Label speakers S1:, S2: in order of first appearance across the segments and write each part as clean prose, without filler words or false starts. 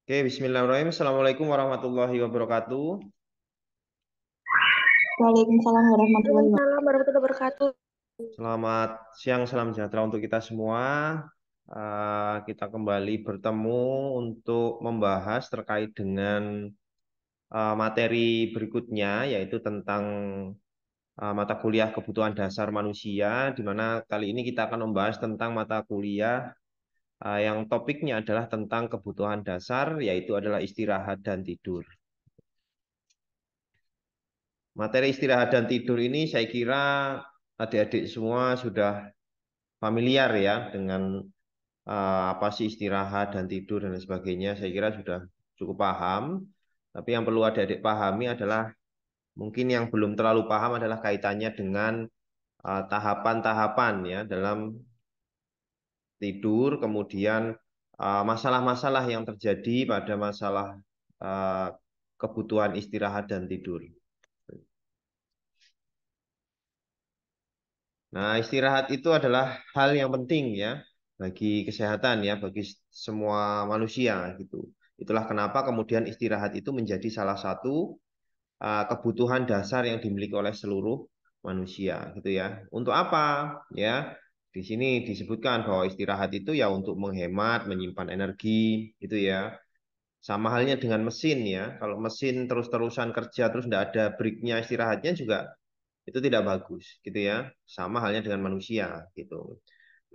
S1: Oke, bismillahirrahmanirrahim. Assalamualaikum warahmatullahi wabarakatuh.
S2: Waalaikumsalam warahmatullahi wabarakatuh.
S3: Waalaikumsalam warahmatullahi wabarakatuh.
S1: Selamat siang, salam sejahtera untuk kita semua. Kita kembali bertemu untuk membahas terkait dengan materi berikutnya, yaitu tentang mata kuliah kebutuhan dasar manusia, di mana kali ini kita akan membahas tentang mata kuliah yang topiknya adalah tentang kebutuhan dasar, yaitu adalah istirahat dan tidur. Materi istirahat dan tidur ini saya kira adik-adik semua sudah familiar ya dengan apa sih istirahat dan tidur dan lain sebagainya. Saya kira sudah cukup paham. Tapi yang perlu adik-adik pahami adalah mungkin yang belum terlalu paham adalah kaitannya dengan tahapan-tahapan ya dalam tidur, kemudian masalah-masalah yang terjadi pada masalah uh, kebutuhan istirahat dan tidur. Nah, istirahat itu adalah hal yang penting ya bagi kesehatan ya bagi semua manusia gitu. Itulah kenapa kemudian istirahat itu menjadi salah satu kebutuhan dasar yang dimiliki oleh seluruh manusia gitu ya. Untuk apa? Ya, di sini disebutkan bahwa istirahat itu ya untuk menghemat, menyimpan energi gitu ya. Sama halnya dengan mesin ya. Kalau mesin terus-terusan kerja terus tidak ada breaknya istirahatnya juga itu tidak bagus gitu ya. Sama halnya dengan manusia gitu.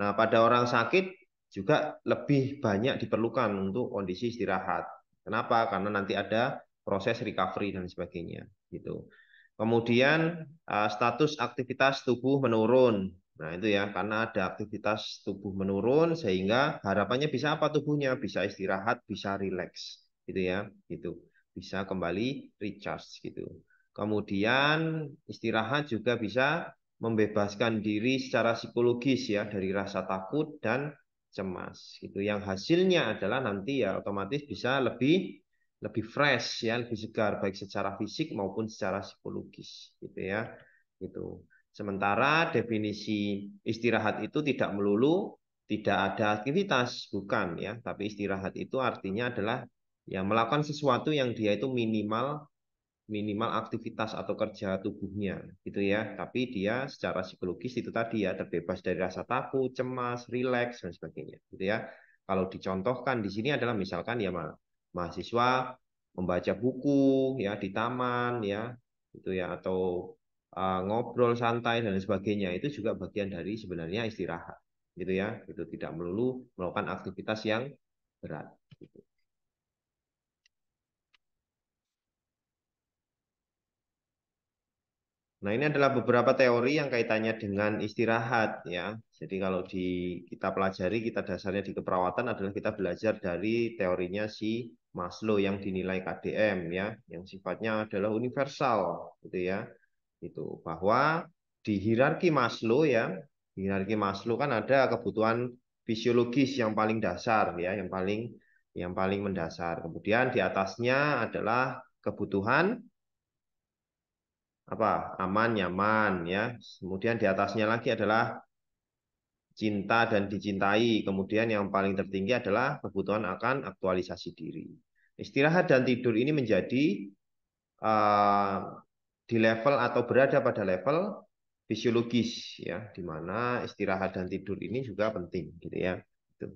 S1: Nah, pada orang sakit juga lebih banyak diperlukan untuk kondisi istirahat. Kenapa? Karena nanti ada proses recovery dan sebagainya gitu. Kemudian status aktivitas tubuh menurun. Nah, itu ya, karena ada aktivitas tubuh menurun sehingga harapannya bisa apa tubuhnya? Bisa istirahat, bisa rileks gitu ya, gitu. Bisa kembali recharge gitu. Kemudian istirahat juga bisa membebaskan diri secara psikologis ya dari rasa takut dan cemas gitu. Yang hasilnya adalah nanti ya otomatis bisa lebih lebih fresh ya, lebih segar baik secara fisik maupun secara psikologis gitu ya. Gitu. Sementara definisi istirahat itu tidak melulu tidak ada aktivitas, bukan ya, tapi istirahat itu artinya adalah ya melakukan sesuatu yang dia itu minimal minimal aktivitas atau kerja tubuhnya gitu ya. Tapi dia secara psikologis itu tadi ya terbebas dari rasa takut, cemas, rileks dan sebagainya gitu ya. Kalau dicontohkan di sini adalah misalkan ya mahasiswa membaca buku ya di taman ya itu ya atau ngobrol santai dan sebagainya itu juga bagian dari sebenarnya istirahat gitu ya. Itu tidak melulu melakukan aktivitas yang berat gitu. Nah, ini adalah beberapa teori yang kaitannya dengan istirahat ya. Jadi kalau kita pelajari, kita dasarnya di keperawatan adalah kita belajar dari teorinya si Maslow yang dinilai KDM ya, yang sifatnya adalah universal gitu ya. Itu bahwa di hierarki Maslow ya, di hierarki Maslow kan ada kebutuhan fisiologis yang paling dasar ya, yang paling mendasar. Kemudian di atasnya adalah kebutuhan apa aman nyaman ya kemudian di atasnya lagi adalah cinta dan dicintai kemudian yang paling tertinggi adalah kebutuhan akan aktualisasi diri istirahat dan tidur ini menjadi uh, di level atau berada pada level fisiologis ya di mana istirahat dan tidur ini juga penting gitu ya. Gitu.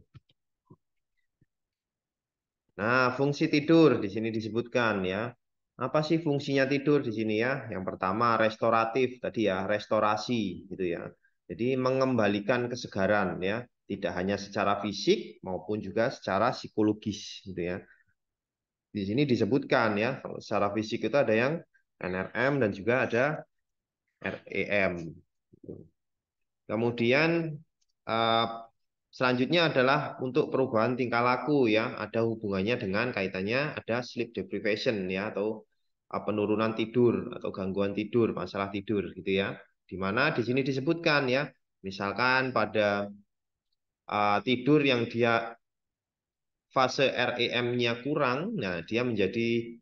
S1: Nah, fungsi tidur di sini disebutkan ya. Apa sih fungsinya tidur di sini ya? Yang pertama restoratif tadi ya, restorasi gitu ya. Jadi mengembalikan kesegaran ya, tidak hanya secara fisik maupun juga secara psikologis gitu ya. Di sini disebutkan ya, kalau secara fisik itu ada yang NRM dan juga ada REM. Kemudian eh, selanjutnya adalah untuk perubahan tingkah laku ya, ada hubungannya dengan kaitannya ada sleep deprivation ya atau penurunan tidur atau gangguan tidur, masalah tidur gitu ya. Di mana di sini disebutkan ya, misalkan pada tidur yang dia fase REM-nya kurang, nah dia menjadi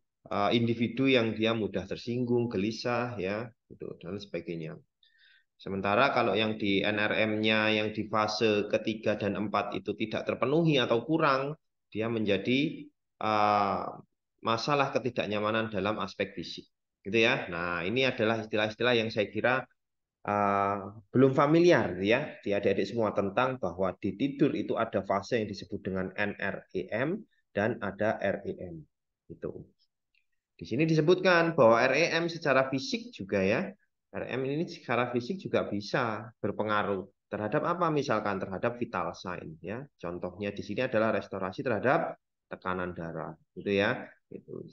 S1: individu yang dia mudah tersinggung, gelisah ya, gitu dan sebagainya. Sementara kalau yang di NRM-nya yang di fase ketiga dan empat itu tidak terpenuhi atau kurang, dia menjadi masalah ketidaknyamanan dalam aspek fisik, gitu ya. Nah, ini adalah istilah-istilah yang saya kira belum familiar ya di adik-adik semua tentang bahwa di tidur itu ada fase yang disebut dengan NREM dan ada REM. Itu. Di sini disebutkan bahwa REM secara fisik juga ya, REM ini secara fisik juga bisa berpengaruh terhadap apa? Misalkan terhadap vital sign ya. Contohnya di sini adalah restorasi terhadap tekanan darah, gitu ya. Itu.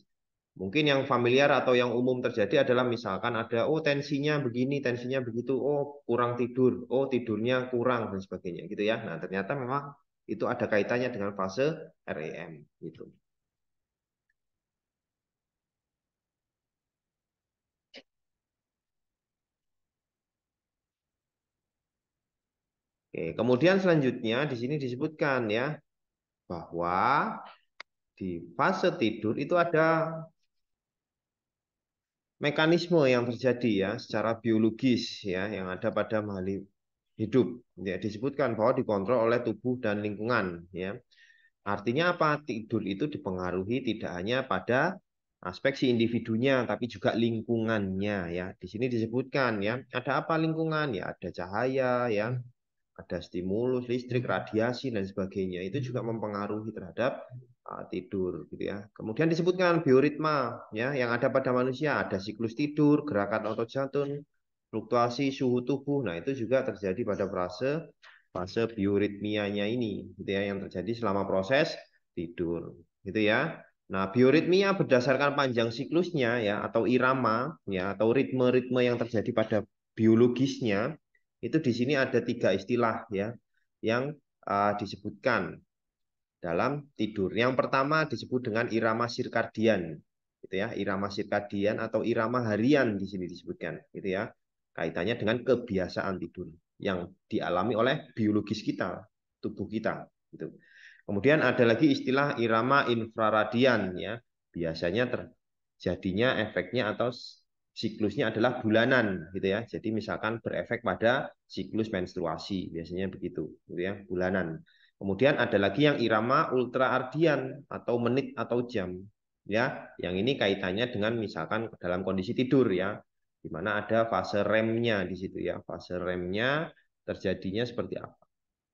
S1: Mungkin yang familiar atau yang umum terjadi adalah misalkan ada tensinya begini, tensinya begitu, kurang tidur, tidurnya kurang dan sebagainya gitu ya. Nah, ternyata memang itu ada kaitannya dengan fase REM gitu. Oke, kemudian selanjutnya di sini disebutkan ya bahwa di fase tidur itu ada mekanisme yang terjadi ya secara biologis ya yang ada pada makhluk hidup. Ya, disebutkan bahwa dikontrol oleh tubuh dan lingkungan ya. Artinya apa? Tidur itu dipengaruhi tidak hanya pada aspek si individunya, tapi juga lingkungannya ya. Di sini disebutkan ya, ada apa lingkungan ya? Ada cahaya ya, ada stimulus listrik, radiasi dan sebagainya. Itu juga mempengaruhi terhadap tidur gitu ya. Kemudian disebutkan bioritma ya, yang ada pada manusia, ada siklus tidur, gerakan otot jantung, fluktuasi suhu tubuh. Nah, itu juga terjadi pada fase bioritmianya ini gitu ya yang terjadi selama proses tidur gitu ya. Nah, bioritmia berdasarkan panjang siklusnya ya atau irama ya atau ritme-ritme yang terjadi pada biologisnya itu di sini ada 3 istilah ya yang disebutkan dalam tidur. Yang pertama disebut dengan irama sirkadian gitu ya, irama sirkadian atau irama harian di sini disebutkan gitu ya. Kaitannya dengan kebiasaan tidur yang dialami oleh biologis kita, tubuh kita gitu. Kemudian ada lagi istilah irama infraradian ya. Biasanya terjadinya efeknya atau siklusnya adalah bulanan gitu ya. Jadi misalkan berefek pada siklus menstruasi, biasanya begitu gitu ya, bulanan. Kemudian ada lagi yang irama ultraardian atau menit atau jam ya. Yang ini kaitannya dengan misalkan dalam kondisi tidur ya. Di mana ada fase remnya di situ ya. Fase remnya terjadinya seperti apa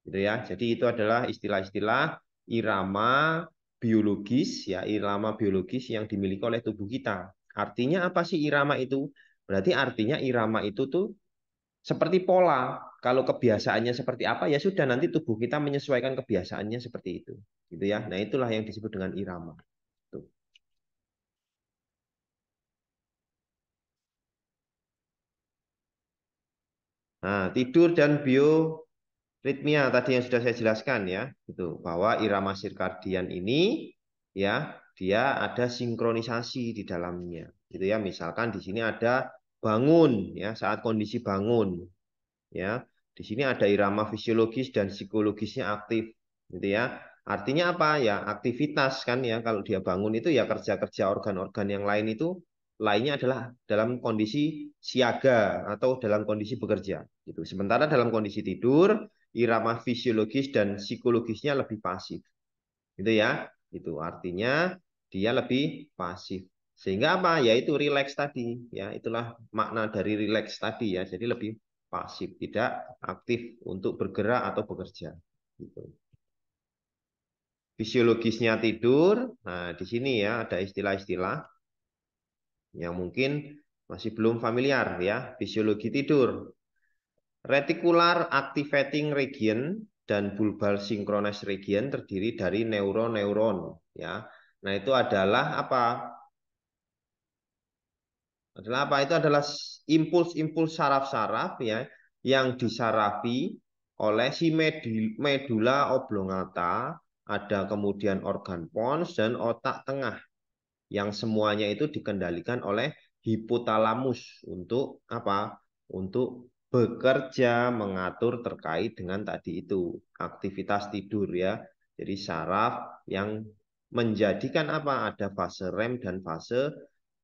S1: gitu ya. Jadi itu adalah istilah-istilah irama biologis ya, irama biologis yang dimiliki oleh tubuh kita. Artinya apa sih irama itu? Berarti artinya irama itu tuh seperti pola. Kalau kebiasaannya seperti apa ya sudah nanti tubuh kita menyesuaikan kebiasaannya seperti itu. Gitu ya. Nah, itulah yang disebut dengan irama. Tuh. Nah, tidur dan ritmia tadi yang sudah saya jelaskan ya, itu bahwa irama sirkadian ini ya dia ada sinkronisasi di dalamnya, gitu ya. Misalkan di sini ada bangun ya saat kondisi bangun ya. Di sini ada irama fisiologis dan psikologisnya aktif, gitu ya. Artinya apa ya? Aktivitas kan ya kalau dia bangun itu ya kerja-kerja organ-organ yang lain itu lainnya adalah dalam kondisi siaga atau dalam kondisi bekerja gitu. Sementara dalam kondisi tidur irama fisiologis dan psikologisnya lebih pasif. Gitu ya. Itu artinya dia lebih pasif. Sehingga apa? Yaitu rileks tadi, ya. Itulah makna dari rileks tadi ya. Jadi lebih pasif, tidak aktif untuk bergerak atau bekerja. Gitu. Fisiologisnya tidur. Nah, di sini ya ada istilah-istilah yang mungkin masih belum familiar ya. Fisiologi tidur. Reticular activating region dan bulbar synchronous region terdiri dari neuron-neuron ya. Nah, itu adalah apa? Adalah apa? Itu adalah impuls-impuls saraf-saraf ya yang disarafi oleh si medula oblongata, ada kemudian organ pons dan otak tengah yang semuanya itu dikendalikan oleh hipotalamus untuk apa? Untuk bekerja mengatur terkait dengan tadi itu aktivitas tidur ya. Jadi saraf yang menjadikan apa? Ada fase REM dan fase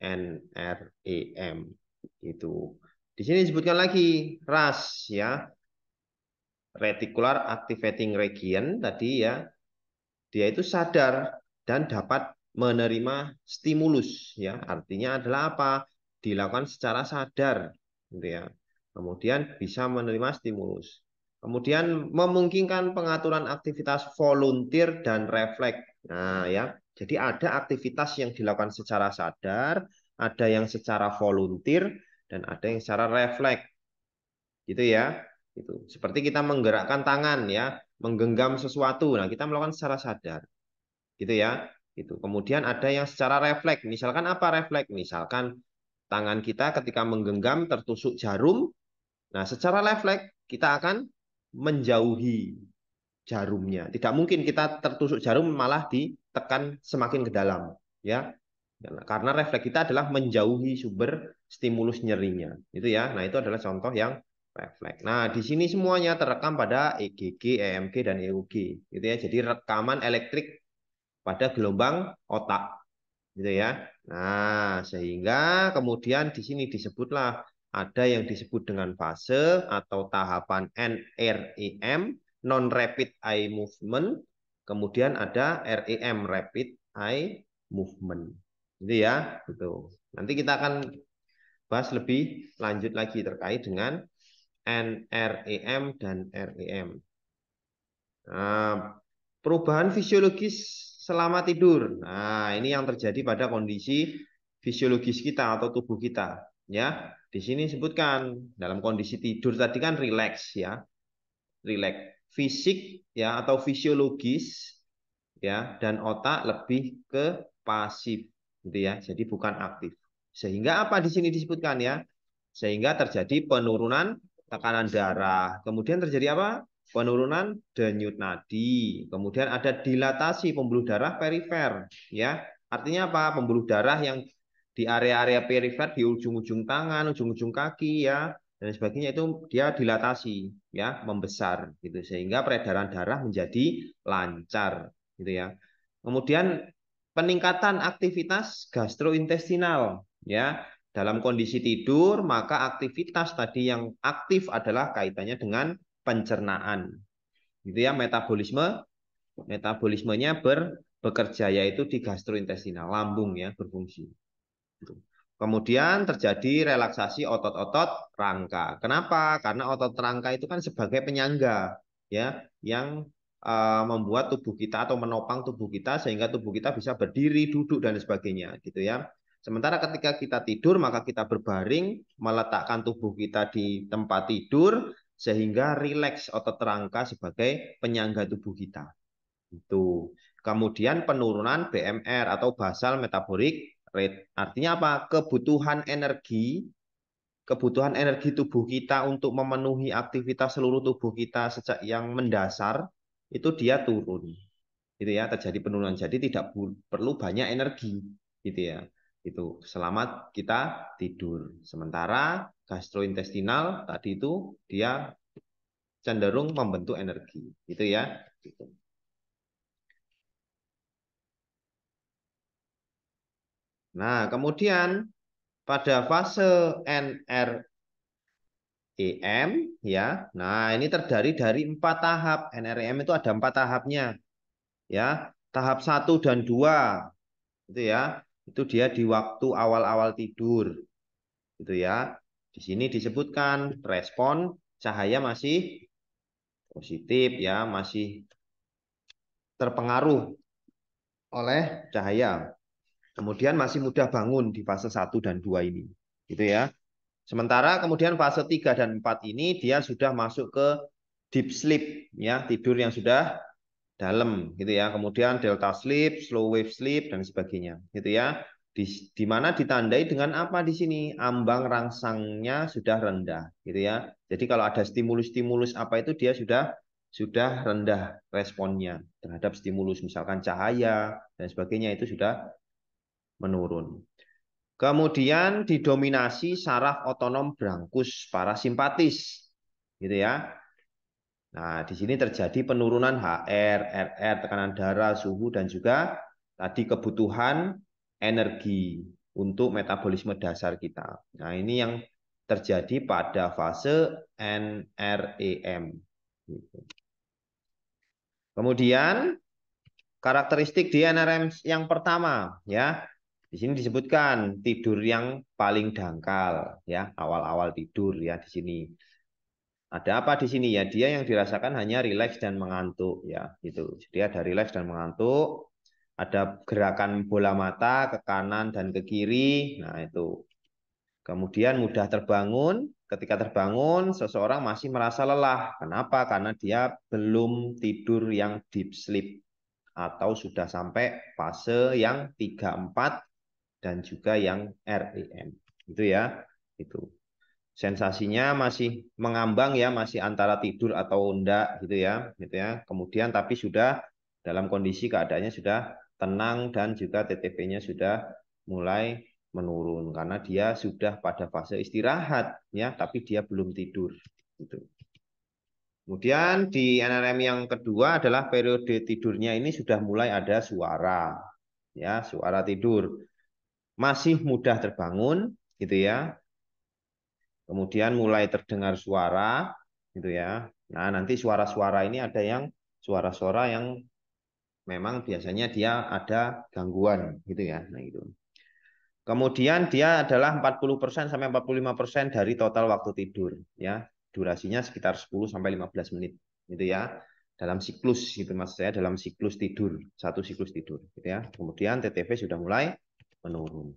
S1: NREM itu. Di sini disebutkan lagi RAS ya, reticular activating region tadi ya. Dia itu sadar dan dapat menerima stimulus, ya. Artinya adalah apa? Dilakukan secara sadar, gitu ya. Kemudian bisa menerima stimulus. Kemudian memungkinkan pengaturan aktivitas volunteer dan refleks. Nah, ya. Jadi ada aktivitas yang dilakukan secara sadar, ada yang secara volunteer, dan ada yang secara refleks. Gitu ya. Itu. Seperti kita menggerakkan tangan ya, menggenggam sesuatu. Nah, kita melakukan secara sadar. Gitu ya. Itu. Kemudian ada yang secara refleks. Misalkan apa refleks? Misalkan tangan kita ketika menggenggam tertusuk jarum. Nah, secara refleks kita akan menjauhi jarumnya. Tidak mungkin kita tertusuk jarum malah ditekan semakin ke dalam, ya. Karena refleks kita adalah menjauhi sumber stimulus nyerinya. Itu ya. Nah, itu adalah contoh yang refleks. Nah, di sini semuanya terekam pada EGG, EMG dan EUG. Gitu ya. Jadi rekaman elektrik pada gelombang otak. Gitu ya. Nah, sehingga kemudian di sini disebutlah ada yang disebut dengan fase atau tahapan NREM, non rapid eye movement, kemudian ada REM, rapid eye movement. Gitu ya, gitu. Nanti kita akan bahas lebih lanjut lagi terkait dengan NREM dan REM. Nah, perubahan fisiologis selama tidur. Nah, ini yang terjadi pada kondisi fisiologis kita atau tubuh kita. Ya, di sini disebutkan dalam kondisi tidur tadi kan rileks ya, rileks fisik ya atau fisiologis ya, dan otak lebih ke pasif gitu ya. Jadi bukan aktif. Sehingga apa di sini disebutkan ya? Sehingga terjadi penurunan tekanan darah. Kemudian terjadi apa? Penurunan denyut nadi. Kemudian ada dilatasi pembuluh darah perifer ya. Artinya apa? Pembuluh darah yang di area-area perifer di ujung-ujung tangan, ujung-ujung kaki ya dan sebagainya itu dia dilatasi ya, membesar gitu sehingga peredaran darah menjadi lancar gitu ya. Kemudian peningkatan aktivitas gastrointestinal ya. Dalam kondisi tidur, maka aktivitas tadi yang aktif adalah kaitannya dengan pencernaan. Gitu ya, metabolismenya bekerja yaitu di gastrointestinal, lambung ya berfungsi. Gitu. Kemudian terjadi relaksasi otot-otot rangka. Kenapa? Karena otot rangka itu kan sebagai penyangga ya yang membuat tubuh kita atau menopang tubuh kita sehingga tubuh kita bisa berdiri, duduk dan sebagainya gitu ya. Sementara ketika kita tidur maka kita berbaring, meletakkan tubuh kita di tempat tidur sehingga rileks otot rangka sebagai penyangga tubuh kita. Itu. Kemudian penurunan BMR atau basal metabolic rate. Artinya apa? Kebutuhan energi tubuh kita untuk memenuhi aktivitas seluruh tubuh kita sejak yang mendasar itu dia turun. Gitu ya, terjadi penurunan. Jadi tidak perlu banyak energi, gitu ya. Itu selama kita tidur. Sementara gastrointestinal tadi itu dia cenderung membentuk energi, gitu ya. Gitu. Nah, kemudian pada fase NREM ya. Nah, ini terdiri dari 4 tahap. NREM itu ada 4 tahapnya ya. Tahap 1 dan 2 itu ya. Itu dia di waktu awal-awal tidur gitu ya. Di sini disebutkan respon cahaya masih positif ya, masih terpengaruh oleh cahaya. Kemudian masih mudah bangun di fase 1 dan 2 ini. Gitu ya. Sementara kemudian fase 3 dan 4 ini dia sudah masuk ke deep sleep ya, tidur yang sudah dalam gitu ya. Kemudian delta sleep, slow wave sleep dan sebagainya gitu ya. Di mana ditandai dengan apa di sini? Ambang rangsangnya sudah rendah gitu ya. Jadi kalau ada stimulus-stimulus apa itu dia sudah rendah responnya terhadap stimulus misalkan cahaya dan sebagainya itu sudah menurun. Kemudian didominasi saraf otonom brankus parasimpatis. Gitu ya. Nah, di sini terjadi penurunan HR, RR, tekanan darah, suhu dan juga tadi kebutuhan energi untuk metabolisme dasar kita. Nah, ini yang terjadi pada fase NREM. Kemudian karakteristik di NRM yang pertama ya. Di sini disebutkan tidur yang paling dangkal ya, awal-awal tidur ya di sini. Ada apa di sini ya? Dia yang dirasakan hanya rileks dan mengantuk ya, gitu. Jadi ada rileks dan mengantuk, ada gerakan bola mata ke kanan dan ke kiri. Nah, itu. Kemudian mudah terbangun. Ketika terbangun, seseorang masih merasa lelah. Kenapa? Karena dia belum tidur yang deep sleep atau sudah sampai fase yang 3-4 dan juga yang REM. Itu ya. Itu. Sensasinya masih mengambang ya, masih antara tidur atau enggak gitu ya. Kemudian tapi sudah dalam kondisi keadaannya sudah tenang dan juga TTP-nya sudah mulai menurun karena dia sudah pada fase istirahat ya, tapi dia belum tidur gitu. Kemudian di NRM yang kedua adalah periode tidurnya ini sudah mulai ada suara ya, suara tidur. Masih mudah terbangun gitu ya. Kemudian mulai terdengar suara gitu ya. Nah, nanti suara-suara ini ada yang suara-suara yang memang biasanya dia ada gangguan gitu ya. Nah, itu. Kemudian dia adalah 40% sampai 45% dari total waktu tidur ya. Durasinya sekitar 10 sampai 15 menit gitu ya. Dalam siklus gitu Mas saya, dalam siklus tidur, satu siklus tidur gitu ya. Kemudian TTV sudah mulai menurun.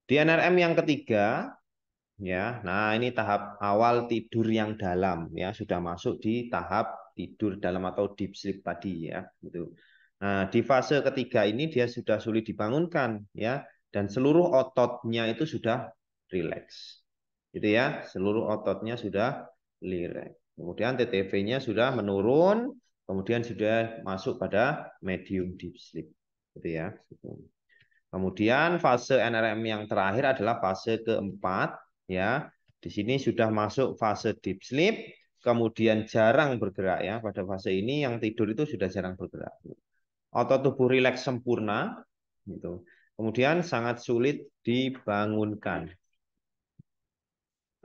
S1: Di NRM yang ketiga ya, nah ini tahap awal tidur yang dalam ya, sudah masuk di tahap tidur dalam atau deep sleep tadi ya, gitu. Nah, di fase ketiga ini dia sudah sulit dibangunkan ya, dan seluruh ototnya itu sudah rileks, gitu ya, seluruh ototnya sudah rileks. Kemudian TTV-nya sudah menurun, kemudian sudah masuk pada medium deep sleep, gitu ya. Kemudian fase NRM yang terakhir adalah fase keempat ya. Di sini sudah masuk fase deep sleep, kemudian jarang bergerak ya. Pada fase ini yang tidur itu sudah jarang bergerak. Otot tubuh rileks sempurna gitu. Kemudian sangat sulit dibangunkan.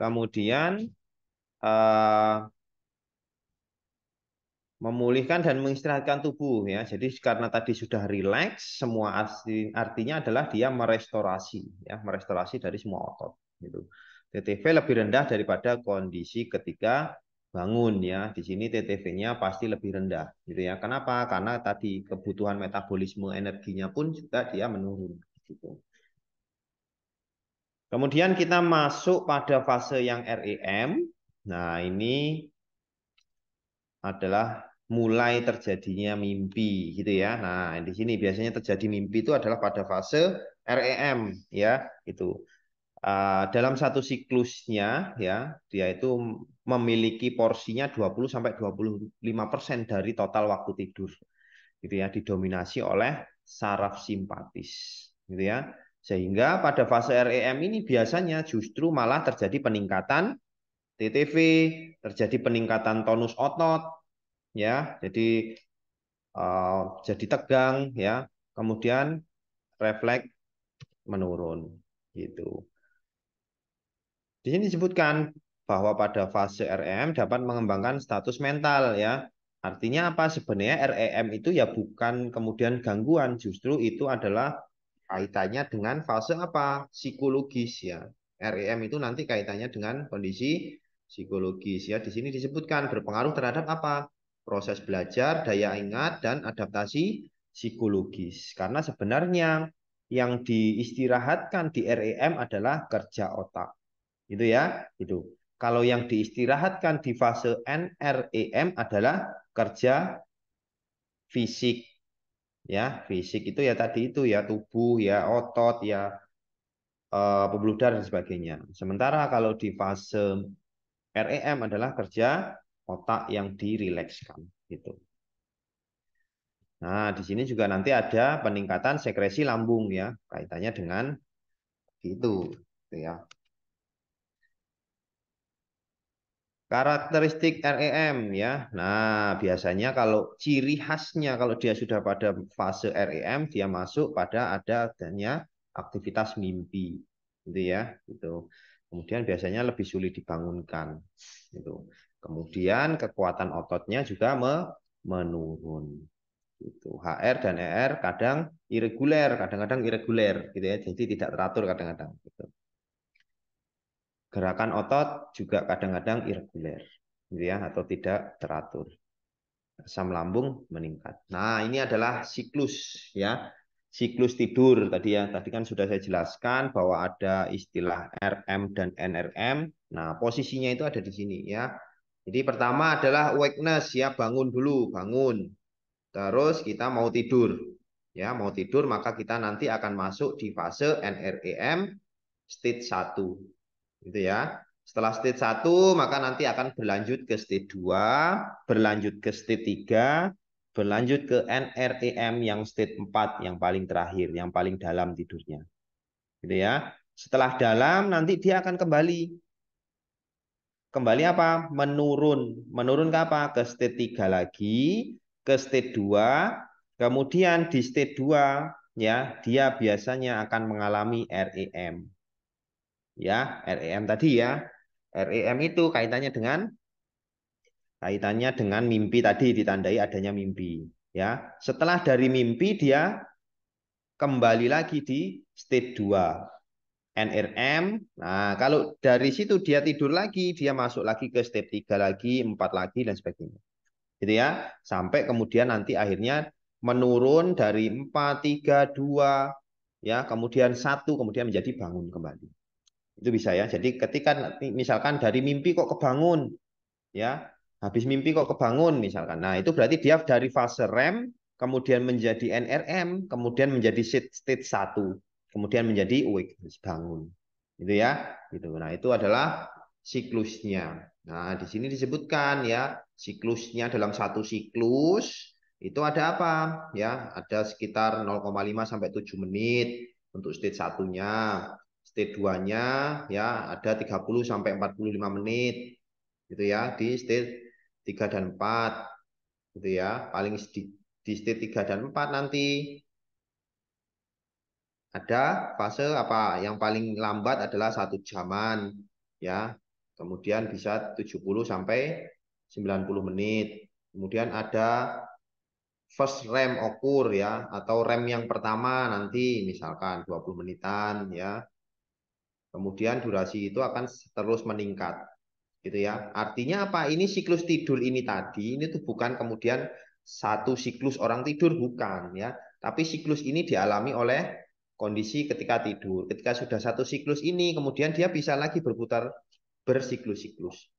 S1: Kemudian eh, memulihkan dan mengistirahatkan tubuh ya. Jadi karena tadi sudah rileks, semua artinya adalah dia merestorasi ya, merestorasi dari semua otot gitu. TTV lebih rendah daripada kondisi ketika bangun ya. Di sini TTV-nya pasti lebih rendah gitu ya. Kenapa? Karena tadi kebutuhan metabolisme energinya pun juga dia menurun gitu. Kemudian kita masuk pada fase yang REM. Nah, ini adalah mulai terjadinya mimpi gitu ya. Nah, di sini biasanya terjadi mimpi itu adalah pada fase REM ya, itu. Dalam satu siklusnya ya, dia itu memiliki porsinya 20 sampai 25% dari total waktu tidur. Gitu ya, didominasi oleh saraf simpatis gitu ya. Sehingga pada fase REM ini biasanya justru malah terjadi peningkatan TTV, terjadi peningkatan tonus otot, ya jadi tegang ya, kemudian refleks menurun gitu. Di sini disebutkan bahwa pada fase REM dapat mengembangkan status mental ya. Artinya apa? Sebenarnya REM itu ya bukan kemudian gangguan, justru itu adalah kaitannya dengan fase apa? Psikologis ya. REM itu nanti kaitannya dengan kondisi psikologis ya. Di sini disebutkan berpengaruh terhadap apa? Proses belajar, daya ingat dan adaptasi psikologis. Karena sebenarnya yang diistirahatkan di REM adalah kerja otak. Itu ya, itu. Kalau yang diistirahatkan di fase NREM adalah kerja fisik ya, fisik itu ya tadi itu ya tubuh ya otot ya pembuluh darah dan sebagainya. Sementara kalau di fase REM adalah kerja otak yang dirilekskan gitu. Nah, di sini juga nanti ada peningkatan sekresi lambung ya, kaitannya dengan itu gitu ya. Karakteristik REM ya. Nah, biasanya kalau ciri khasnya kalau dia sudah pada fase REM, dia masuk pada adanya aktivitas mimpi, gitu ya. Gitu. Kemudian biasanya lebih sulit dibangunkan, gitu. Kemudian kekuatan ototnya juga menurun. Gitu. HR dan ER kadang irreguler, kadang-kadang irreguler, gitu ya. Jadi tidak teratur kadang-kadang. Gitu. Gerakan otot juga kadang-kadang irreguler, gitu ya, atau tidak teratur. Asam lambung meningkat. Nah, ini adalah siklus ya. Siklus tidur tadi ya. Tadi kan sudah saya jelaskan bahwa ada istilah RM dan NRM. Nah, posisinya itu ada di sini ya. Jadi pertama adalah awakeness ya, bangun dulu, bangun. Terus kita mau tidur. Ya, mau tidur maka kita nanti akan masuk di fase NREM stage 1. Gitu ya. Setelah stage 1 maka nanti akan berlanjut ke stage 2, berlanjut ke stage 3, berlanjut ke NREM yang stage 4 yang paling terakhir, yang paling dalam tidurnya. Gitu ya. Setelah dalam nanti dia akan kembali. Kembali apa? Menurun. Menurun ke apa? Ke stage 3 lagi, ke stage 2, kemudian di stage 2 ya, dia biasanya akan mengalami REM. Ya, REM tadi ya. REM itu kaitannya dengan mimpi tadi, ditandai adanya mimpi ya. Setelah dari mimpi dia kembali lagi di stage 2 NRM. Nah, kalau dari situ dia tidur lagi, dia masuk lagi ke step 3 lagi, 4 lagi dan sebagainya. Gitu ya. Sampai kemudian nanti akhirnya menurun dari 4, 3, 2 ya, kemudian 1 kemudian menjadi bangun kembali. Itu bisa ya. Jadi ketika misalkan dari mimpi kok kebangun ya, habis mimpi kok kebangun misalkan. Nah, itu berarti dia dari fase REM kemudian menjadi NRM, kemudian menjadi state 1, kemudian menjadi awake, bangun. Gitu ya. Gitu. Nah, itu adalah siklusnya. Nah, di sini disebutkan ya, siklusnya dalam satu siklus itu ada apa? Ya, ada sekitar 0,5 sampai 7 menit untuk stage satunya. Stage 2-nya ya ada 30 sampai 45 menit gitu ya di stage 3 dan 4 gitu ya. Paling di stage 3 dan 4 nanti ada fase apa? Yang paling lambat adalah 1 jaman ya. Kemudian bisa 70 sampai 90 menit. Kemudian ada first REM occur ya atau REM yang pertama nanti misalkan 20 menitan ya. Kemudian durasi itu akan terus meningkat gitu ya. Artinya apa? Ini siklus tidur ini tadi ini tuh bukan kemudian satu siklus orang tidur bukan ya, tapi siklus ini dialami oleh kondisi ketika tidur. Ketika sudah satu siklus ini kemudian dia bisa lagi berputar bersiklus-siklus.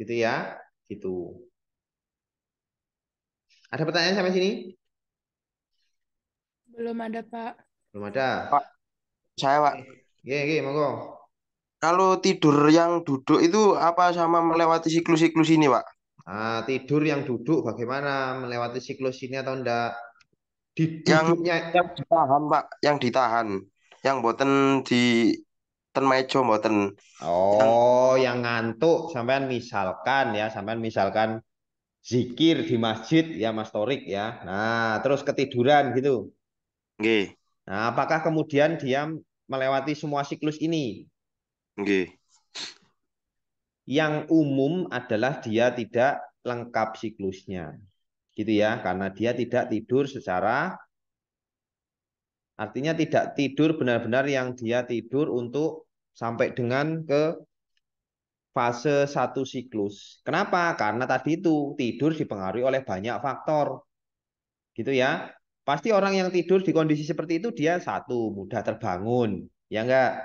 S1: Gitu ya. Gitu. Ada pertanyaan sampai sini?
S3: Belum ada, Pak.
S1: Belum ada.
S4: Pak, saya Pak,
S1: Oke, monggo.
S4: kalau tidur yang duduk itu apa sama melewati siklus-siklus ini Pak?
S1: Nah, tidur yang duduk bagaimana melewati siklus ini atau enggak? Di
S4: Yang
S1: duduknya.
S4: yang ditahan Pak, yang ditahan, yang boten di ten meja boten, yang
S1: Oh, yang ngantuk sampean misalkan zikir di masjid ya Mas Torik ya. Nah, terus ketiduran gitu.
S4: nggih,
S1: Nah, apakah kemudian dia melewati semua siklus ini?
S4: nggih,
S1: Yang umum adalah dia tidak lengkap siklusnya. Gitu ya, karena dia tidak tidur secara artinya tidak tidur benar-benar yang dia tidur untuk sampai dengan ke fase satu siklus. Kenapa? Karena tadi itu tidur dipengaruhi oleh banyak faktor. Gitu ya. Pasti orang yang tidur di kondisi seperti itu dia satu mudah terbangun, ya enggak?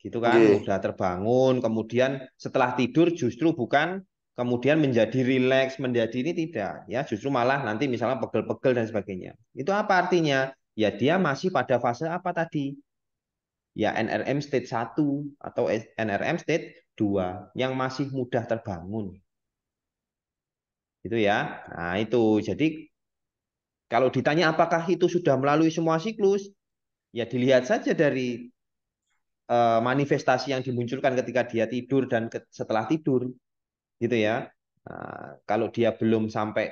S1: Gitu kan,
S4: nggih,
S1: mudah terbangun, kemudian setelah tidur justru bukan kemudian menjadi rileks, menjadi ini tidak, ya justru malah nanti misalnya pegel-pegel dan sebagainya. Itu apa artinya? Ya dia masih pada fase apa tadi? Ya NRM state 1 atau NRM state 2 yang masih mudah terbangun. Gitu ya. Nah, itu. Jadi kalau ditanya apakah itu sudah melalui semua siklus, ya dilihat saja dari manifestasi yang dimunculkan ketika dia tidur dan setelah tidur, gitu ya. Nah, kalau dia belum sampai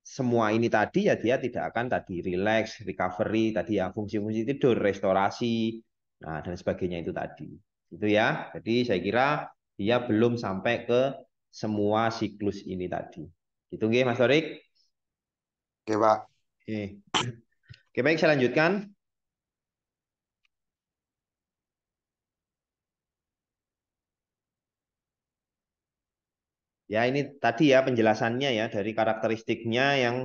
S1: semua ini tadi, ya dia tidak akan tadi relax, recovery, tadi ya fungsi-fungsi tidur, restorasi, nah dan sebagainya itu tadi, gitu ya. Jadi saya kira dia belum sampai ke semua siklus ini tadi. Gitu nggih Mas Torik?
S4: Oke, Pak.
S1: Oke. Oke, baik saya lanjutkan. Ya, ini tadi ya penjelasannya ya dari karakteristiknya yang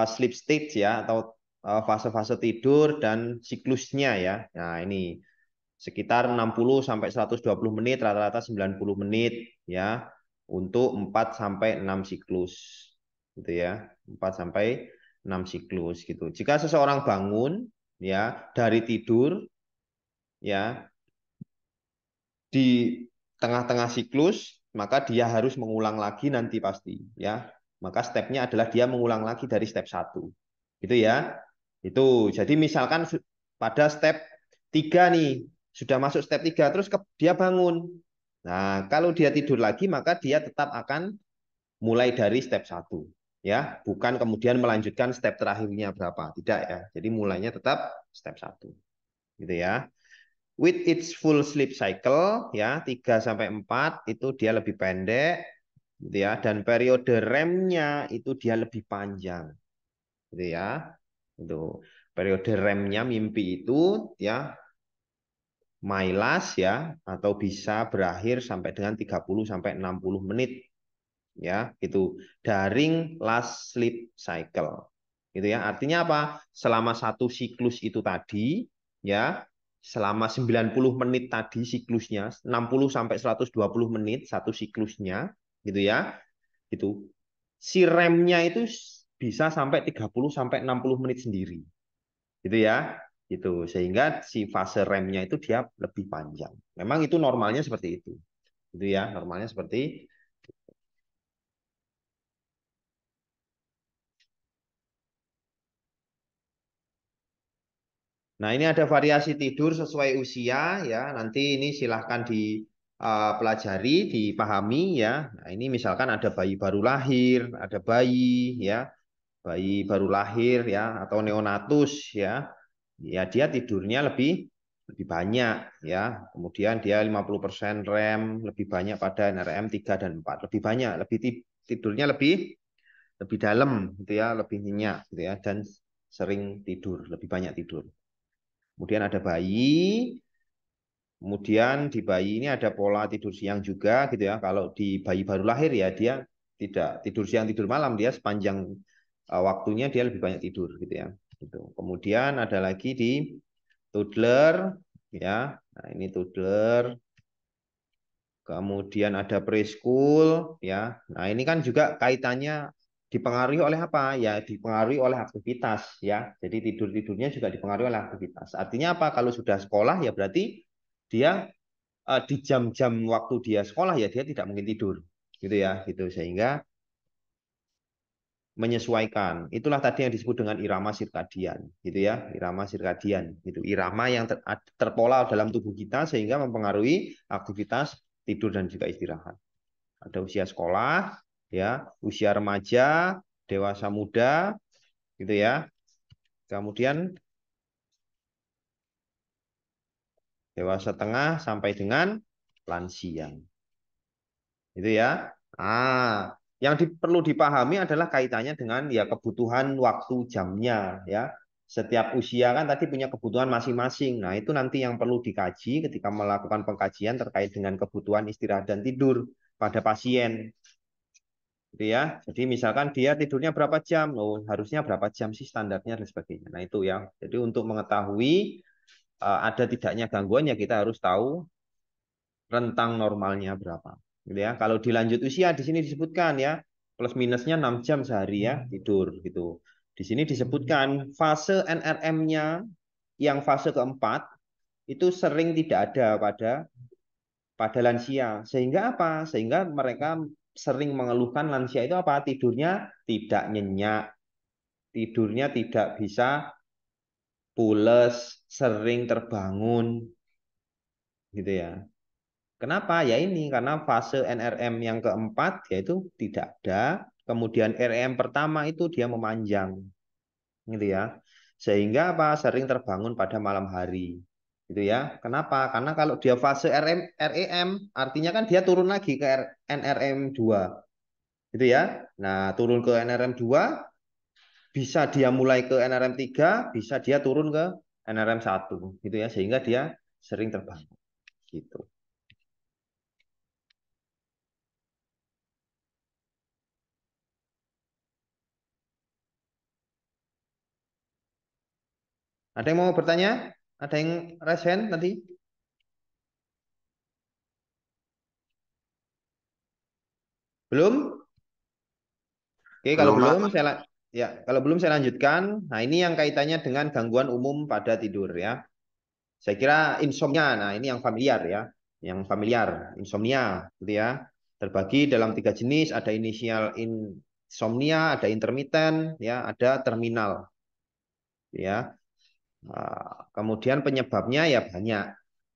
S1: sleep stage ya atau fase-fase tidur dan siklusnya ya. Nah, ini sekitar 60 sampai 120 menit, rata-rata 90 menit ya untuk 4 sampai 6 siklus. Gitu ya. 4 sampai 6 siklus gitu. Jika seseorang bangun ya dari tidur ya di tengah-tengah siklus, maka dia harus mengulang lagi nanti pasti ya. Maka stepnya adalah dia mengulang lagi dari step 1. Gitu ya. Itu. Jadi misalkan pada step 3 nih, sudah masuk step 3 terus dia bangun. Nah, kalau dia tidur lagi maka dia tetap akan mulai dari step 1 ya, bukan kemudian melanjutkan step terakhirnya berapa. Tidak ya. Jadi mulainya tetap step 1. Gitu ya. With its full sleep cycle ya 3 sampai 4 itu dia lebih pendek gitu ya, dan periode REM-nya itu dia lebih panjang gitu ya. Itu periode REM-nya mimpi itu ya my ya atau bisa berakhir sampai dengan 30 sampai 60 menit ya, itu daring last sleep cycle. Gitu ya. Artinya apa? Selama satu siklus itu tadi ya, selama 90 menit tadi siklusnya, 60 sampai 120 menit satu siklusnya gitu ya. Itu si remnya itu bisa sampai 30 sampai 60 menit sendiri. Gitu ya. Itu sehingga si fase remnya itu dia lebih panjang. Memang itu normalnya seperti itu. Gitu ya, normalnya seperti. Nah, ini ada variasi tidur sesuai usia ya. Nanti ini silahkan dipelajari, dipahami ya. Nah, ini misalkan ada bayi baru lahir, ada bayi ya, bayi baru lahir ya atau neonatus ya. Ya dia tidurnya lebih lebih banyak ya. Kemudian dia 50% REM, lebih banyak pada NRM 3 dan 4. Lebih banyak, lebih tidurnya lebih lebih dalam gitu ya, lebih nyenyak gitu ya dan sering tidur, lebih banyak tidur. Kemudian ada bayi, kemudian di bayi ini ada pola tidur siang juga gitu ya. Kalau di bayi baru lahir ya dia tidak tidur siang tidur malam, dia sepanjang waktunya dia lebih banyak tidur gitu ya. Gitu. Kemudian ada lagi di toddler ya. Nah, ini toddler. Kemudian ada preschool ya. Nah, ini kan juga kaitannya dipengaruhi oleh apa? Ya, dipengaruhi oleh aktivitas ya. Jadi tidur-tidurnya juga dipengaruhi oleh aktivitas. Artinya apa? Kalau sudah sekolah ya berarti dia di jam-jam waktu dia sekolah ya dia tidak mungkin tidur. Gitu ya, gitu sehingga menyesuaikan. Itulah tadi yang disebut dengan irama sirkadian, gitu ya, irama sirkadian. Itu irama yang terpola dalam tubuh kita sehingga mempengaruhi aktivitas tidur dan juga istirahat. Ada usia sekolah, ya, usia remaja, dewasa muda, gitu ya. Kemudian dewasa tengah sampai dengan lansia. Itu ya. Yang perlu dipahami adalah kaitannya dengan ya kebutuhan waktu jamnya ya. Setiap usia kan tadi punya kebutuhan masing-masing. Nah, itu nanti yang perlu dikaji ketika melakukan pengkajian terkait dengan kebutuhan istirahat dan tidur pada pasien. Gitu ya. Jadi misalkan dia tidurnya berapa jam, oh harusnya berapa jam sih standarnya dan sebagainya. Nah itu ya. Jadi untuk mengetahui ada tidaknya gangguan ya kita harus tahu rentang normalnya berapa. Gitu ya. Kalau dilanjut usia di sini disebutkan ya plus minusnya 6 jam sehari ya tidur gitu. Di sini disebutkan fase NRM-nya yang fase keempat itu sering tidak ada pada lansia. Sehingga apa? Sehingga mereka sering mengeluhkan lansia itu apa? Tidurnya tidak nyenyak, tidurnya tidak bisa pules, sering terbangun, gitu ya. Kenapa? Ya ini karena fase NRM yang keempat yaitu tidak ada, kemudian RM pertama itu dia memanjang, gitu ya. Sehingga apa? Sering terbangun pada malam hari. Gitu ya. Kenapa? Karena kalau dia fase REM artinya kan dia turun lagi ke NRM 2 gitu ya. Nah, turun ke NRM 2 bisa dia mulai ke NRM 3, bisa dia turun ke NRM 1 gitu ya, sehingga dia sering terbangun gitu. Ada yang mau bertanya? Ada yang raise hand nanti? Belum? Oke, kalau
S4: Belum, Pak.
S1: belum kalau belum saya lanjutkan. Nah, ini yang kaitannya dengan gangguan umum pada tidur ya. Saya kira insomnia. Nah, ini yang familiar ya. Yang familiar, insomnia gitu ya. Terbagi dalam 3 jenis, ada inisial insomnia, ada intermittent ya, ada terminal ya. Kemudian penyebabnya ya banyak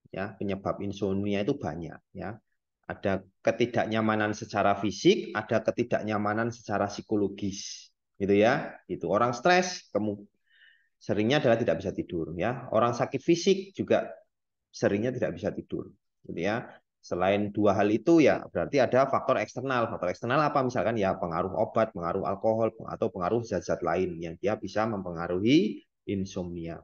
S1: ya, penyebab insomnia itu banyak ya. Ada ketidaknyamanan secara fisik, ada ketidaknyamanan secara psikologis gitu ya. Itu orang stres seringnya adalah tidak bisa tidur ya. Orang sakit fisik juga seringnya tidak bisa tidur gitu ya. Selain dua hal itu ya berarti ada faktor eksternal. Faktor eksternal apa? Misalkan ya pengaruh obat, pengaruh alkohol, atau pengaruh zat-zat lain yang dia bisa mempengaruhi insomnia.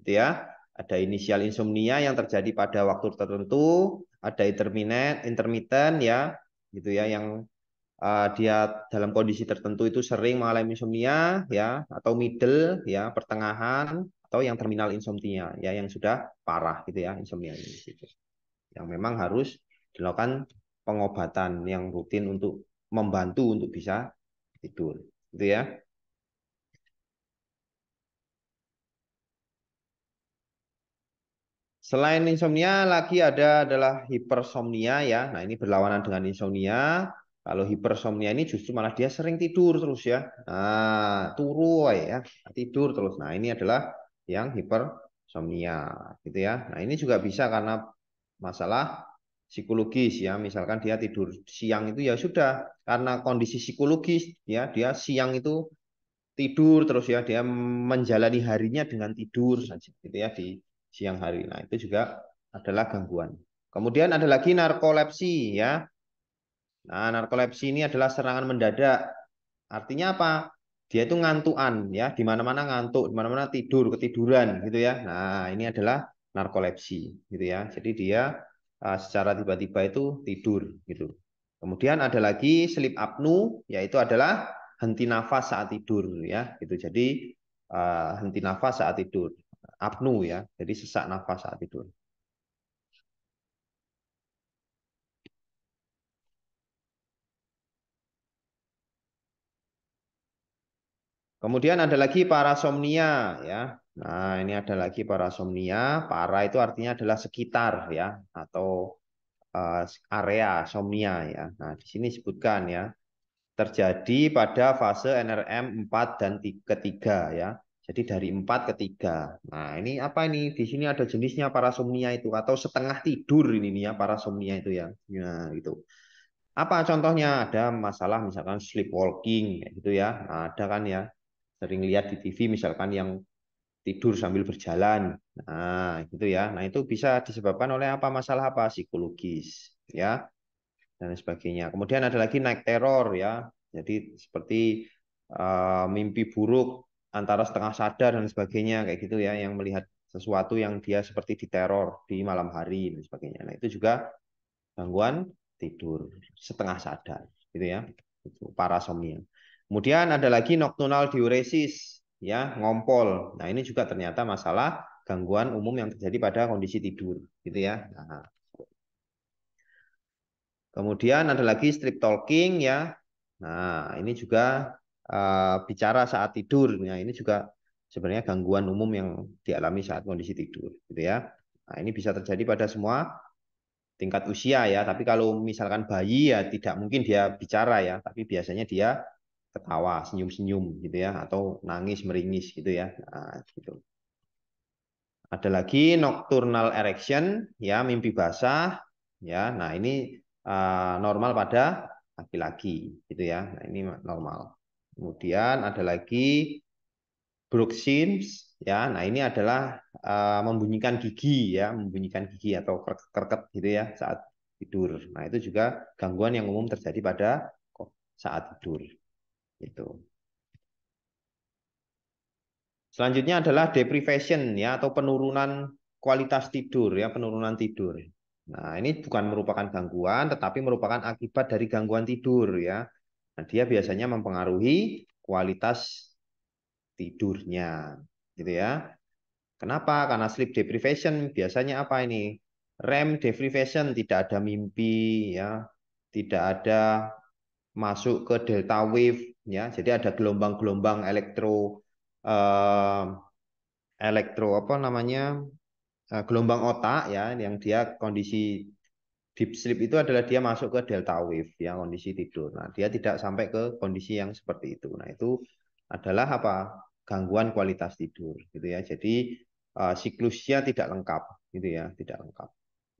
S1: Gitu ya. Ada inisial insomnia yang terjadi pada waktu tertentu, ada intermittent ya, gitu ya, yang dia dalam kondisi tertentu itu sering mengalami insomnia ya, atau middle ya, pertengahan, atau yang terminal insomnia ya, yang sudah parah gitu ya insomnia ini gitu. Yang memang harus dilakukan pengobatan yang rutin untuk membantu untuk bisa tidur gitu ya. Selain insomnia lagi ada adalah hipersomnia ya. Nah, ini berlawanan dengan insomnia. Kalau hipersomnia ini justru malah dia sering tidur terus ya. Nah, turu ya, tidur terus. Nah, ini adalah yang hipersomnia gitu ya. Nah, ini juga bisa karena masalah psikologis ya. Misalkan dia tidur siang itu ya sudah karena kondisi psikologis ya, dia siang itu tidur terus ya, dia menjalani harinya dengan tidur saja gitu ya di siang hari. Nah, itu juga adalah gangguan. Kemudian ada lagi narkolepsi ya. Nah, narkolepsi ini adalah serangan mendadak. Artinya apa? Dia itu ngantuan ya, di mana-mana ngantuk, di mana-mana tidur, ketiduran gitu ya. Nah, ini adalah narkolepsi gitu ya. Jadi dia secara tiba-tiba itu tidur gitu. Kemudian ada lagi sleep apnea, yaitu adalah henti nafas saat tidur ya gitu. Jadi henti nafas saat tidur. Apnea ya, jadi sesak nafas saat tidur. Kemudian ada lagi parasomnia ya. Nah, ini ada lagi parasomnia. Para itu artinya adalah sekitar ya, atau area somnia ya. Nah, di sini disebutkan ya, terjadi pada fase NRM 4 dan ketiga ya. Jadi dari 4 ke 3. Nah, ini apa ini? Di sini ada jenisnya parasomnia itu, atau setengah tidur ini nih ya, parasomnia itu ya. Nah, itu. Apa contohnya? Ada masalah misalkan sleepwalking gitu ya. Nah, ada kan ya, sering lihat di TV misalkan yang tidur sambil berjalan. Nah, gitu ya. Nah, itu bisa disebabkan oleh apa? Masalah apa? Psikologis, ya, dan sebagainya. Kemudian ada lagi naik teror, ya. Jadi seperti mimpi buruk antara setengah sadar dan sebagainya, kayak gitu ya, yang melihat sesuatu yang dia seperti diteror di malam hari dan sebagainya. Nah, itu juga gangguan tidur setengah sadar, gitu ya. Itu parasomnia. Kemudian ada lagi nocturnal diuresis, ya, ngompol. Nah, ini juga ternyata masalah gangguan umum yang terjadi pada kondisi tidur, gitu ya. Nah, kemudian ada lagi strip talking, ya. Nah, ini juga bicara saat tidur. Nah, ini juga sebenarnya gangguan umum yang dialami saat kondisi tidur, gitu ya. Nah, ini bisa terjadi pada semua tingkat usia ya. Tapi kalau misalkan bayi ya tidak mungkin dia bicara ya, tapi biasanya dia ketawa, senyum-senyum gitu ya, atau nangis meringis gitu ya. Nah, gitu. Ada lagi nocturnal erection ya, mimpi basah ya. Nah, ini normal pada laki-laki gitu ya. Nah, ini normal. Kemudian ada lagi bruxisms ya. Nah, ini adalah membunyikan gigi ya, membunyikan gigi atau kerket gitu ya saat tidur. Nah, itu juga gangguan yang umum terjadi pada saat tidur. Itu. Selanjutnya adalah deprivation ya atau penurunan kualitas tidur ya, penurunan tidur. Nah, ini bukan merupakan gangguan tetapi merupakan akibat dari gangguan tidur ya. Nah, dia biasanya mempengaruhi kualitas tidurnya gitu ya. Kenapa? Karena sleep deprivation biasanya apa ini? REM deprivation, tidak ada mimpi ya, tidak ada masuk ke delta wave ya. Jadi ada gelombang-gelombang eh, elektro apa namanya? Gelombang otak ya yang dia kondisi deep sleep itu adalah dia masuk ke delta wave ya kondisi tidur. Nah, dia tidak sampai ke kondisi yang seperti itu. Nah, itu adalah apa? Gangguan kualitas tidur gitu ya. Jadi siklusnya tidak lengkap gitu ya, tidak lengkap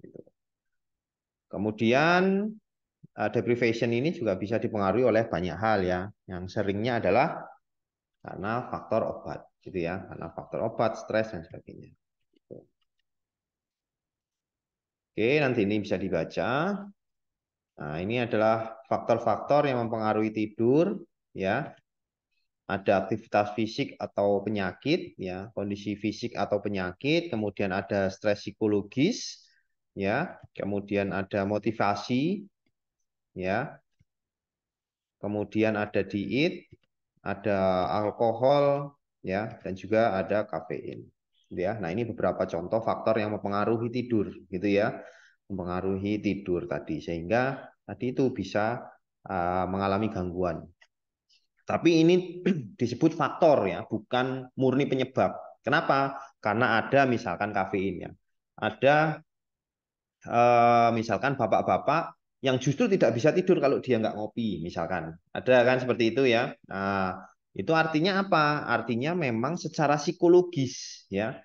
S1: gitu. Kemudian deprivation ini juga bisa dipengaruhi oleh banyak hal ya. Yang seringnya adalah karena faktor obat gitu ya, karena faktor obat, stres dan sebagainya. Oke, nanti ini bisa dibaca. Nah, ini adalah faktor-faktor yang mempengaruhi tidur, ya. Ada aktivitas fisik atau penyakit, ya, kondisi fisik atau penyakit, kemudian ada stres psikologis, ya, kemudian ada motivasi, ya, kemudian ada diet, ada alkohol, ya, dan juga ada kafein, ya. Nah, ini beberapa contoh faktor yang mempengaruhi tidur, gitu ya, mempengaruhi tidur tadi, sehingga tadi itu bisa mengalami gangguan. Tapi ini disebut faktor ya, bukan murni penyebab. Kenapa? Karena ada misalkan kafein ya. Ada misalkan bapak-bapak yang justru tidak bisa tidur kalau dia nggak ngopi, misalkan. Ada kan seperti itu ya. Nah, itu artinya apa? Artinya memang secara psikologis ya,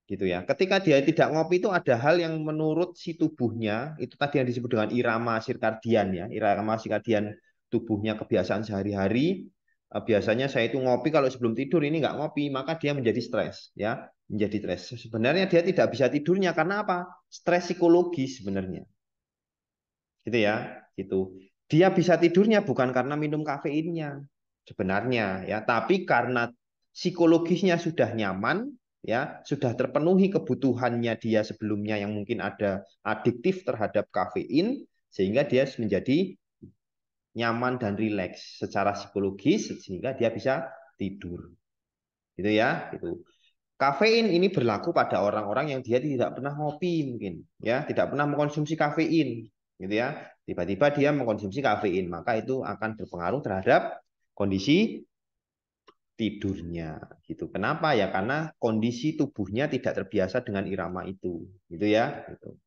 S1: gitu ya. Ketika dia tidak ngopi itu ada hal yang menurut si tubuhnya, itu tadi yang disebut dengan irama sirkadian ya, irama sirkadian tubuhnya kebiasaan sehari-hari. Biasanya saya itu ngopi kalau sebelum tidur ini nggak ngopi, maka dia menjadi stres ya, menjadi stres. Sebenarnya dia tidak bisa tidurnya karena apa? Stres psikologis sebenarnya. Gitu ya, gitu. Dia bisa tidurnya bukan karena minum kafeinnya sebenarnya ya, tapi karena psikologisnya sudah nyaman ya, sudah terpenuhi kebutuhannya dia sebelumnya yang mungkin ada adiktif terhadap kafein sehingga dia menjadi nyaman dan rileks secara psikologis sehingga dia bisa tidur. Gitu ya, itu. Kafein ini berlaku pada orang-orang yang dia tidak pernah ngopi mungkin, ya, tidak pernah mengkonsumsi kafein, gitu ya. Tiba-tiba dia mengkonsumsi kafein, maka itu akan berpengaruh terhadap kondisi tidurnya, gitu. Kenapa ya? Karena kondisi tubuhnya tidak terbiasa dengan irama itu, gitu ya. Gitu.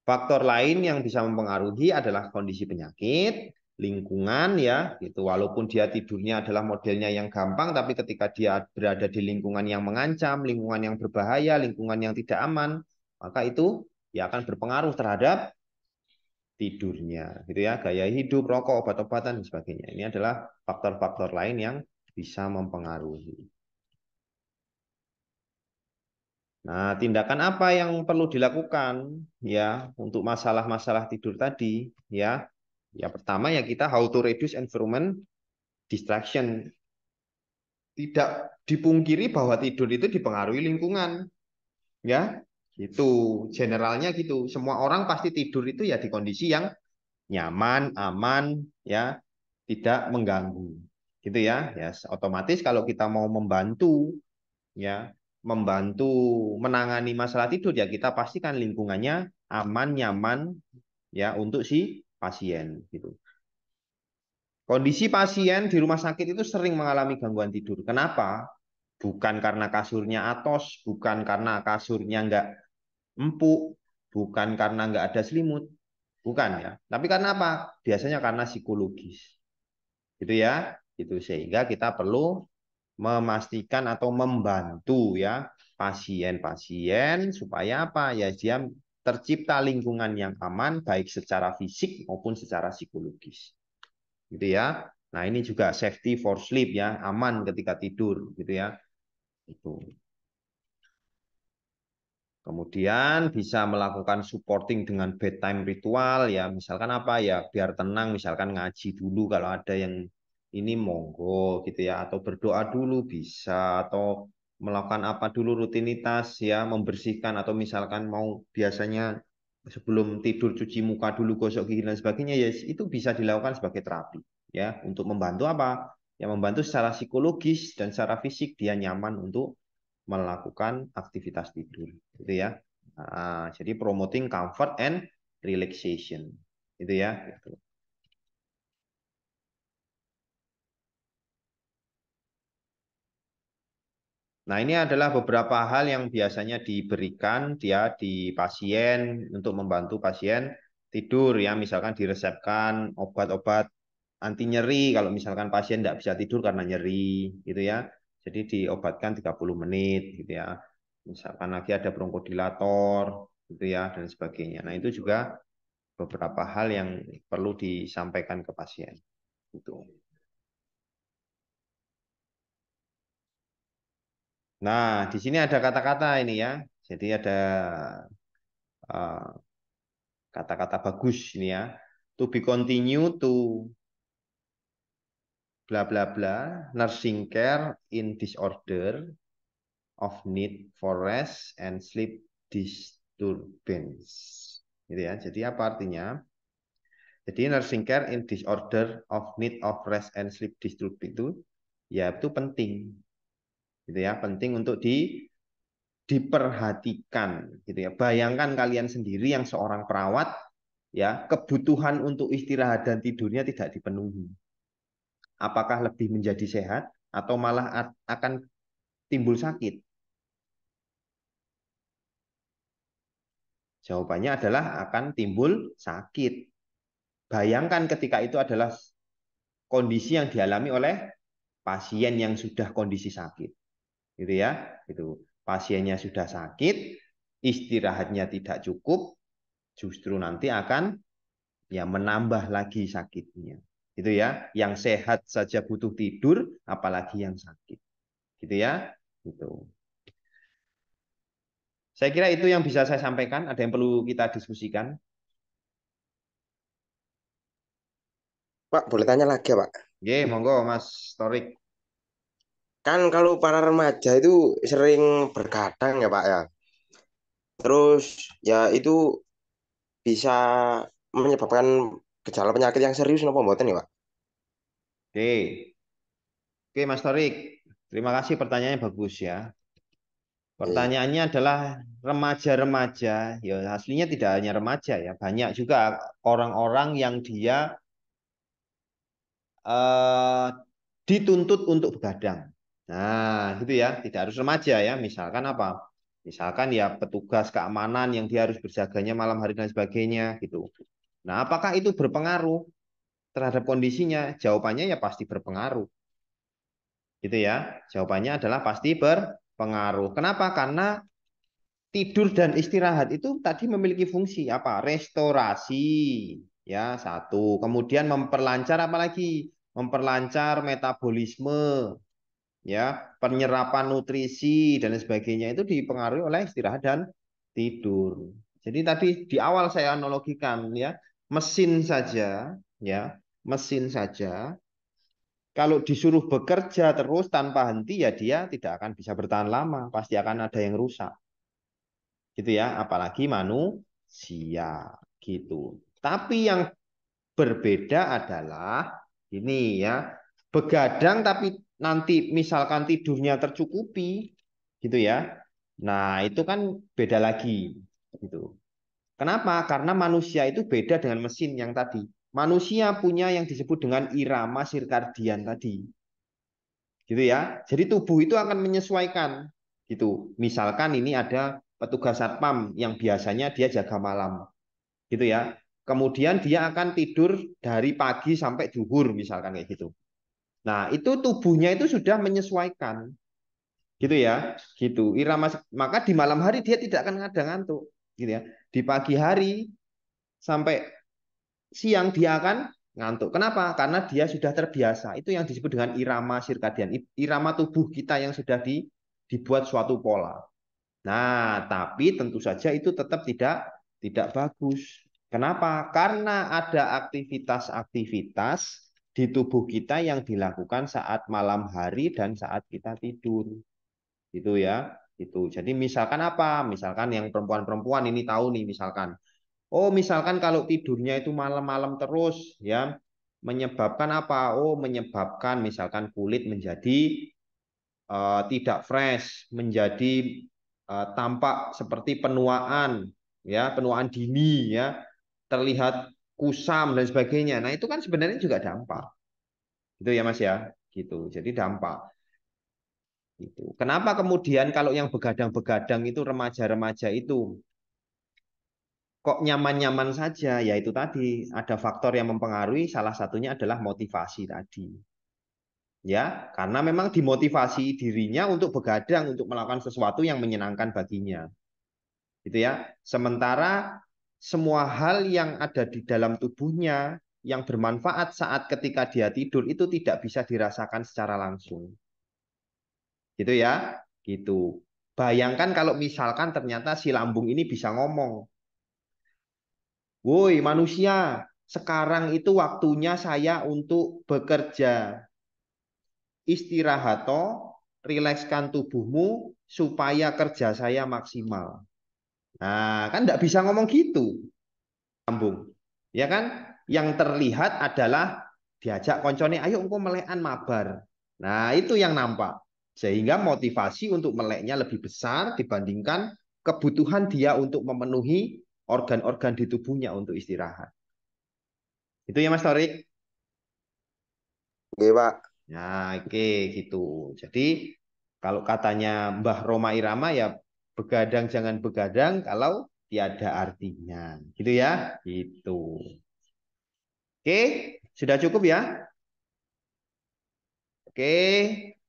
S1: Faktor lain yang bisa mempengaruhi adalah kondisi penyakit, lingkungan ya, gitu. Walaupun dia tidurnya adalah modelnya yang gampang, tapi ketika dia berada di lingkungan yang mengancam, lingkungan yang berbahaya, lingkungan yang tidak aman, maka itu ya akan berpengaruh terhadap tidurnya, gitu ya. Gaya hidup, rokok, obat-obatan dan sebagainya. Ini adalah faktor-faktor lain yang bisa mempengaruhi. Nah, tindakan apa yang perlu dilakukan ya untuk masalah-masalah tidur tadi ya? Ya pertama ya kita how to reduce environment distraction. Tidak dipungkiri bahwa tidur itu dipengaruhi lingkungan ya. Itu generalnya gitu. Semua orang pasti tidur itu ya di kondisi yang nyaman, aman ya, tidak mengganggu. Gitu ya. Ya otomatis kalau kita mau membantu ya membantu menangani masalah tidur ya kita pastikan lingkungannya aman nyaman ya untuk si pasien gitu. Kondisi pasien di rumah sakit itu sering mengalami gangguan tidur. Kenapa? Bukan karena kasurnya atos, bukan karena kasurnya nggak empuk, bukan karena nggak ada selimut, bukan ya. Tapi karena apa? Biasanya karena psikologis, gitu ya. Itu sehingga kita perlu memastikan atau membantu ya pasien-pasien supaya apa ya dia tercipta lingkungan yang aman baik secara fisik maupun secara psikologis gitu ya. Nah ini juga safety for sleep ya, aman ketika tidur gitu ya. Itu. Kemudian bisa melakukan supporting dengan bedtime ritual ya, misalkan apa ya, biar tenang, misalkan ngaji dulu kalau ada yang ini monggo gitu ya, atau berdoa dulu bisa, atau melakukan apa dulu rutinitas ya, membersihkan atau misalkan mau biasanya sebelum tidur cuci muka dulu, gosok gigi dan sebagainya ya, itu bisa dilakukan sebagai terapi ya, untuk membantu apa? Ya membantu secara psikologis dan secara fisik dia nyaman untuk melakukan aktivitas tidur, gitu ya. Nah, jadi promoting comfort and relaxation, gitu ya. Gitu. Nah, ini adalah beberapa hal yang biasanya diberikan dia di pasien untuk membantu pasien tidur ya, misalkan diresepkan obat-obat anti nyeri kalau misalkan pasien tidak bisa tidur karena nyeri, gitu ya. Jadi diobatkan 30 menit, gitu ya. Misalkan lagi ada bronkodilator, gitu ya, dan sebagainya. Nah, itu juga beberapa hal yang perlu disampaikan ke pasien. Gitu. Nah, di sini ada kata-kata ini ya. Jadi ada uh, kata-kata bagus ini ya. To be continue to bla bla bla nursing care in disorder of need for rest and sleep disturbance. Gitu ya. Jadi apa artinya? Jadi nursing care in disorder of need of rest and sleep disturbance itu ya itu penting. Gitu ya, penting untuk diperhatikan gitu ya. Bayangkan kalian sendiri yang seorang perawat ya, kebutuhan untuk istirahat dan tidurnya tidak dipenuhi. Apakah lebih menjadi sehat atau malah akan timbul sakit? Jawabannya adalah akan timbul sakit. Bayangkan ketika itu adalah kondisi yang dialami oleh pasien yang sudah kondisi sakit. Gitu ya. Itu pasiennya sudah sakit, istirahatnya tidak cukup, justru nanti akan ya menambah lagi sakitnya. Gitu ya. Yang sehat saja butuh tidur, apalagi yang sakit. Gitu ya. Gitu. Saya kira itu yang bisa saya sampaikan. Ada yang perlu kita diskusikan?
S4: Pak, boleh tanya lagi ya, Pak?
S1: Oke, monggo Mas Torik.
S4: Kan kalau para remaja itu sering bergadang ya, Pak ya. Terus ya itu bisa menyebabkan gejala penyakit yang serius napa mboten ya, Pak?
S1: Oke. Oke, Mas Torik. Terima kasih pertanyaannya bagus ya.
S4: Iya.
S1: Pertanyaannya adalah remaja-remaja. Ya, aslinya tidak hanya remaja ya, banyak juga orang-orang yang dia eh, dituntut untuk begadang. Nah, gitu ya, tidak harus remaja ya. Misalkan apa? Misalkan ya petugas keamanan yang dia harus berjaganya malam hari dan sebagainya gitu. Nah, apakah itu berpengaruh terhadap kondisinya? Jawabannya ya pasti berpengaruh. Gitu ya. Jawabannya adalah pasti berpengaruh. Kenapa? Karena tidur dan istirahat itu tadi memiliki fungsi apa? Restorasi, ya satu. Kemudian memperlancar apa lagi? Memperlancar metabolisme, ya penyerapan nutrisi dan sebagainya itu dipengaruhi oleh istirahat dan tidur. Jadi tadi di awal saya analogikan ya, mesin saja, ya mesin saja. Kalau disuruh bekerja terus tanpa henti ya dia tidak akan bisa bertahan lama, pasti akan ada yang rusak gitu ya, apalagi manusia gitu. Tapi yang berbeda adalah ini ya, begadang tapi nanti misalkan tidurnya tercukupi gitu ya. Nah, itu kan beda lagi gitu. Kenapa? Karena manusia itu beda dengan mesin yang tadi. Manusia punya yang disebut dengan irama sirkadian tadi. Gitu ya. Jadi tubuh itu akan menyesuaikan gitu. Misalkan ini ada petugas satpam yang biasanya dia jaga malam gitu ya. Kemudian dia akan tidur dari pagi sampai zuhur misalkan kayak gitu. Nah, itu tubuhnya itu sudah menyesuaikan gitu ya. Gitu. Irama maka di malam hari dia tidak akan ada ngantuk gitu ya. Di pagi hari sampai siang dia akan ngantuk. Kenapa? Karena dia sudah terbiasa. Itu yang disebut dengan irama sirkadian. Irama tubuh kita yang sudah dibuat suatu pola. Nah, tapi tentu saja itu tetap tidak bagus. Kenapa? Karena ada aktivitas-aktivitas di tubuh kita yang dilakukan saat malam hari dan saat kita tidur. Gitu ya. Itu. Jadi misalkan apa? Misalkan yang perempuan-perempuan ini tahu nih misalkan. Oh, misalkan kalau tidurnya itu malam-malam terus ya, menyebabkan apa? Oh, menyebabkan misalkan kulit menjadi tidak fresh, menjadi tampak seperti penuaan, ya, penuaan dini, ya, terlihat kusam dan sebagainya. Nah, itu kan sebenarnya juga dampak, gitu ya, Mas ya, gitu. Jadi dampak. Gitu. Kenapa kemudian kalau yang begadang-begadang itu remaja-remaja itu kok nyaman-nyaman saja? Ya itu tadi ada faktor yang mempengaruhi. Salah satunya adalah motivasi tadi. Ya, karena memang dimotivasi dirinya untuk begadang, untuk melakukan sesuatu yang menyenangkan baginya. Gitu ya. Sementara semua hal yang ada di dalam tubuhnya yang bermanfaat saat ketika dia tidur itu tidak bisa dirasakan secara langsung. Gitu ya. Gitu. Bayangkan kalau misalkan ternyata si lambung ini bisa ngomong. Woi manusia, sekarang itu waktunya saya untuk bekerja. Istirahat, rilekskan tubuhmu supaya kerja saya maksimal. Nah, kan enggak bisa ngomong gitu, sambung. Ya kan? Yang terlihat adalah diajak koncone, ayo engkau melekan mabar. Nah, itu yang nampak. Sehingga motivasi untuk meleknya lebih besar dibandingkan kebutuhan dia untuk memenuhi organ-organ di tubuhnya untuk istirahat. Itu ya Mas Torik.
S4: Oke, Pak.
S1: Nah, oke gitu. Jadi kalau katanya Mbah Roma Irama ya begadang jangan begadang kalau tiada artinya. Gitu ya. Gitu. Oke, sudah cukup ya? Oke,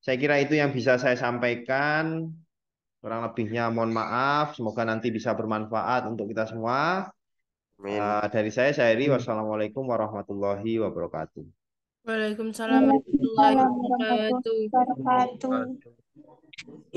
S1: saya kira itu yang bisa saya sampaikan. Kurang lebihnya mohon maaf. Semoga nanti bisa bermanfaat untuk kita semua.
S4: Amin.
S1: Dari saya Iri. Wassalamualaikum warahmatullahi wabarakatuh.
S3: Waalaikumsalam warahmatullahi
S2: Waalaikumsalam warahmatullahi
S3: wabarakatuh.
S2: wabarakatuh.